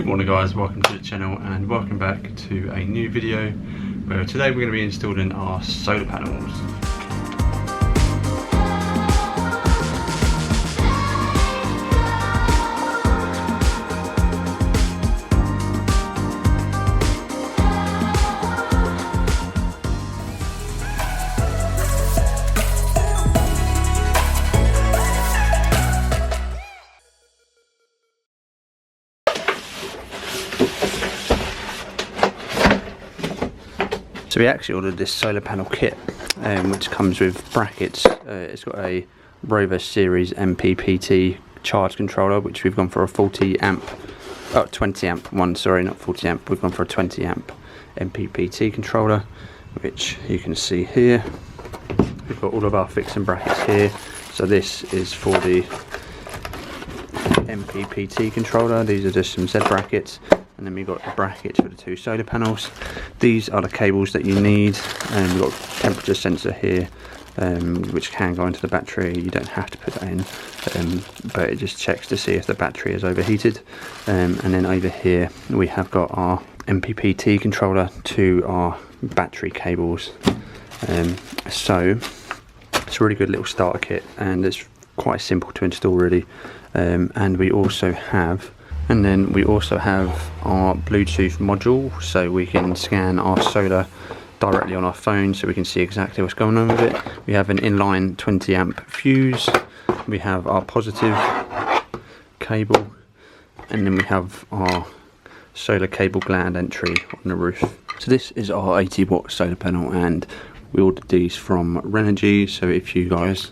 Good morning guys, welcome to the channel and welcome back to a new video where today we're going to be installing our solar panels. So we actually ordered this solar panel kit, which comes with brackets. It's got a Rover series MPPT charge controller, which we've gone for a 20 amp one, sorry, not 40 amp. We've gone for a 20 amp MPPT controller, which you can see here. We've got all of our fixing brackets here. So this is for the MPPT controller. These are just some Z brackets. And then we've got the brackets for the two solar panels. These are the cables that you need, and we've got a temperature sensor here, which can go into the battery. You don't have to put that in, but it just checks to see if the battery is overheated. And then over here we have got our MPPT controller to our battery cables. So it's a really good little starter kit, and it's quite simple to install really. And we also have our Bluetooth module, so we can scan our solar directly on our phone, so we can see exactly what's going on with it. We have an inline 20 amp fuse, we have our positive cable, and then we have our solar cable gland entry on the roof. So this is our 80 watt solar panel, and we ordered these from Rayna. So if you guys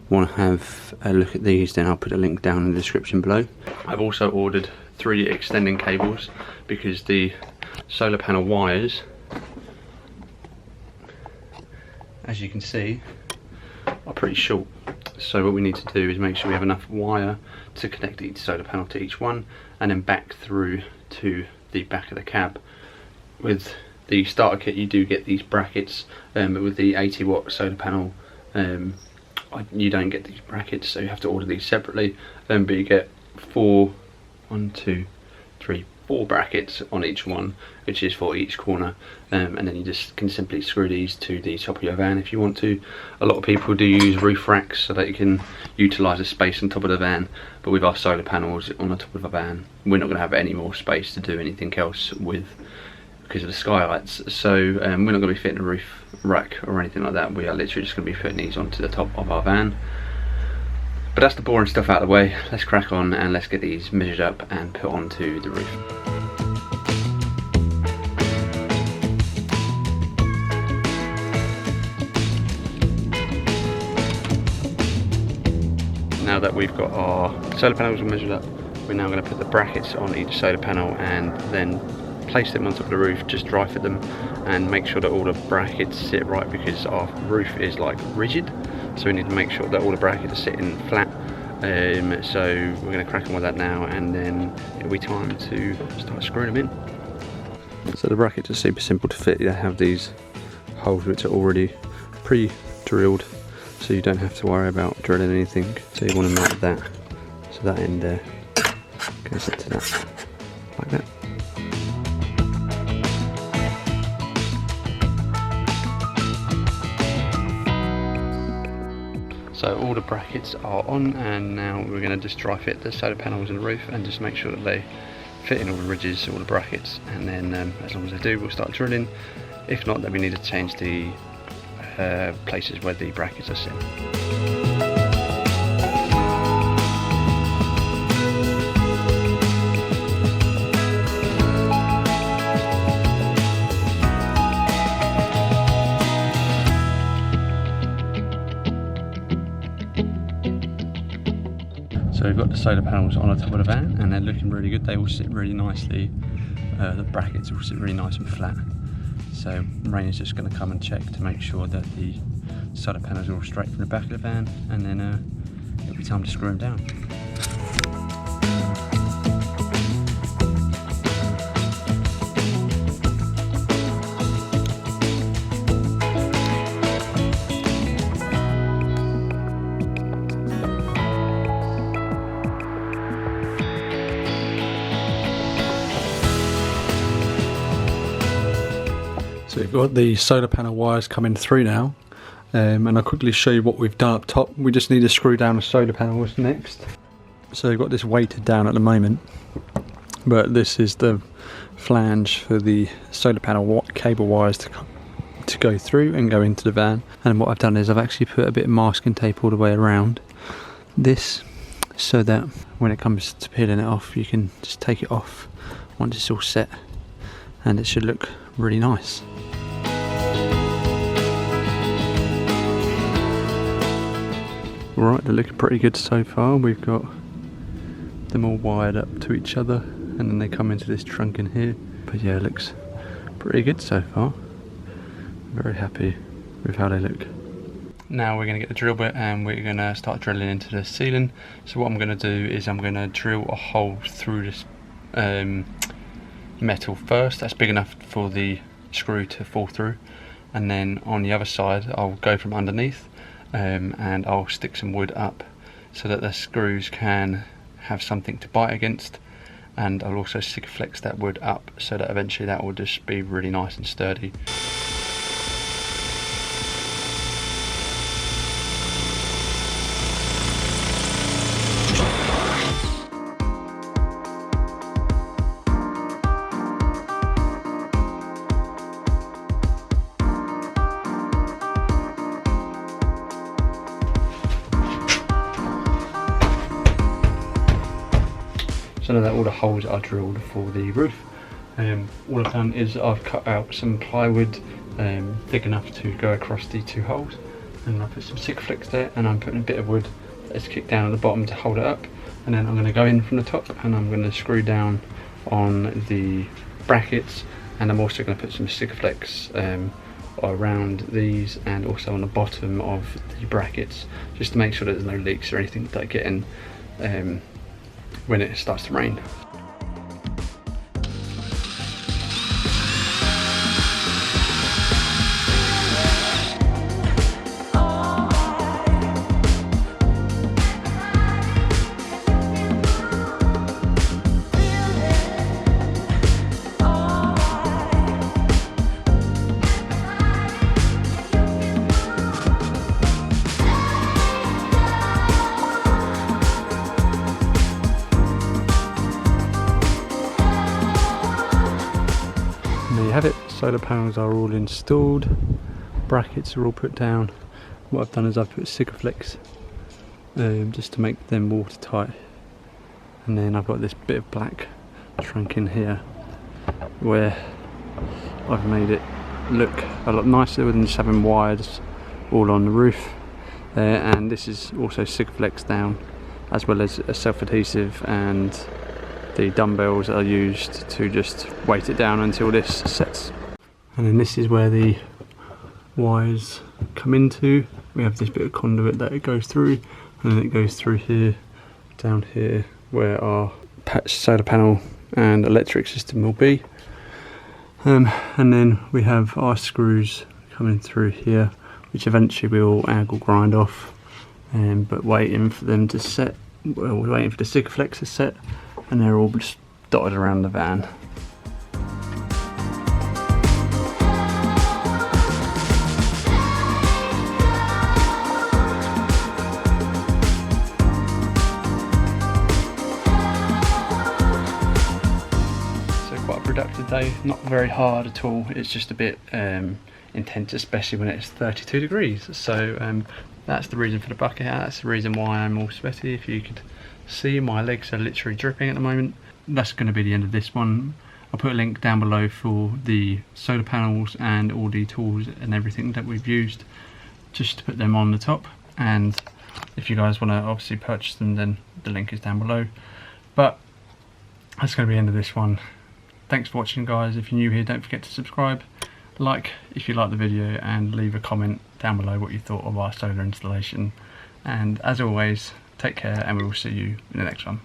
want to have a look at these, then I'll put a link down in the description below. I've also ordered 3 extending cables because the solar panel wires, as you can see, are pretty short. So what we need to do is make sure we have enough wire to connect each solar panel to each one, and then back through to the back of the cab. With the starter kit you do get these brackets, but with the 80 watt solar panel you don't get these brackets, so you have to order these separately. But you get 4 brackets on each one, which is for each corner, and then you just can simply screw these to the top of your van if you want to. A lot of people do use roof racks so that you can utilise the space on top of the van, but with our solar panels on the top of the van, we're not going to have any more space to do anything else with because of the skylights. So we're not going to be fitting a roof rack or anything like that. We are literally just going to be putting these onto the top of our van. But that's the boring stuff out of the way. Let's crack on and let's get these measured up and put onto the roof. Now that we've got our solar panels all measured up, we're now going to put the brackets on each solar panel and then place them on top of the roof, just dry fit them and make sure that all the brackets sit right, because our roof is like rigid, so we need to make sure that all the brackets are sitting flat. So we're going to crack on with that now, and then it'll be time to start screwing them in. So the brackets are super simple to fit. They have these holes which are already pre-drilled, so you don't have to worry about drilling anything. So you want to mark that, so that end there goes into that, like that. So all the brackets are on, and now we're going to just dry fit the solar panels and the roof and just make sure that they fit in all the ridges, all the brackets, and then as long as they do, we'll start drilling. If not, then we need to change the places where the brackets are sitting. So we've got the solar panels on the top of the van, and they're looking really good. They all sit really nicely. The brackets all sit really nice and flat. So Rayna's just going to come and check to make sure that the solar panels are all straight from the back of the van, and then it'll be time to screw them down. So we've got the solar panel wires coming through now, and I'll quickly show you what we've done up top. We just need to screw down the solar panels next. So we've got this weighted down at the moment, but this is the flange for the solar panel cable wires to go through and go into the van. And what I've done is I've actually put a bit of masking tape all the way around this, so that when it comes to peeling it off, you can just take it off once it's all set, and it should look really nice. Alright, they're looking pretty good so far. We've got them all wired up to each other, and then they come into this trunk in here. But yeah, it looks pretty good so far. Very happy with how they look. Now we're going to get the drill bit and we're going to start drilling into the ceiling. So what I'm going to do is I'm going to drill a hole through this metal first. That's big enough for the screw to fall through, and then on the other side I'll go from underneath and I'll stick some wood up so that the screws can have something to bite against, and I'll also flex that wood up so that eventually that will just be really nice and sturdy. So now that all the holes are drilled for the roof, all I've done is I've cut out some plywood thick enough to go across the two holes, and I've put some Sikaflex there, and I'm putting a bit of wood that's kicked down at the bottom to hold it up, and then I'm going to go in from the top and I'm going to screw down on the brackets, and I'm also going to put some Sikaflex around these and also on the bottom of the brackets, just to make sure that there's no leaks or anything that get in when it starts to rain. There you have it, solar panels are all installed, brackets are all put down. What I've done is I've put Sikaflex just to make them watertight, and then I've got this bit of black trunk in here where I've made it look a lot nicer than just having wires all on the roof there, and this is also Sikaflex down, as well as a self-adhesive and the dumbbells are used to just weight it down until this sets. And then this is where the wires come into. We have this bit of conduit that it goes through, and then it goes through here, down here where our patch solar panel and electric system will be. And then we have our screws coming through here, which eventually we'll angle grind off, but waiting for them to set. Well, we're waiting for the Sikaflex to set, and they're all just dotted around the van. So quite a productive day, not very hard at all, it's just a bit intense, especially when it's 32 degrees. So that's the reason for the bucket hat, that's the reason why I'm all sweaty. If you could see, my legs are literally dripping at the moment. That's going to be the end of this one. I'll put a link down below for the solar panels and all the tools and everything that we've used, just to put them on the top. And if you guys want to obviously purchase them, then the link is down below. But that's going to be the end of this one. Thanks for watching, guys. If you're new here, don't forget to subscribe, like if you like the video, and leave a comment down below what you thought of our solar installation. And as always, take care, and we will see you in the next one.